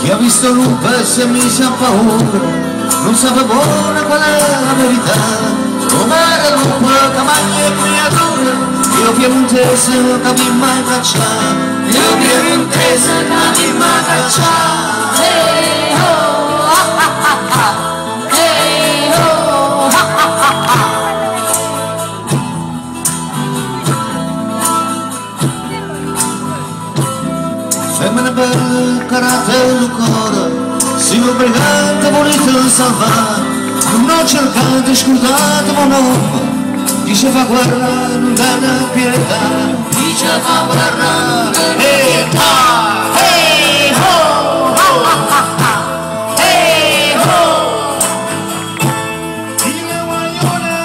Chi ha visto l'uva si è mise a paura, non sapeva buona qual è la verità. Com'era l'uva che mangia creatura, io piemontese che mi mai cacciato, io piemontese che mi mai cacciato. Hey ho, ha ha ha ha, hey ho, ha ha ha ha. Femmine belle, caratello cuore, si obbligate volete salvare, non cercate, scusate ma no, chi si fa guerra non dà pietà, chi si fa guerra non dà pietà. Hey ho, ha ha ha ha, hey ho. Dile guaglione.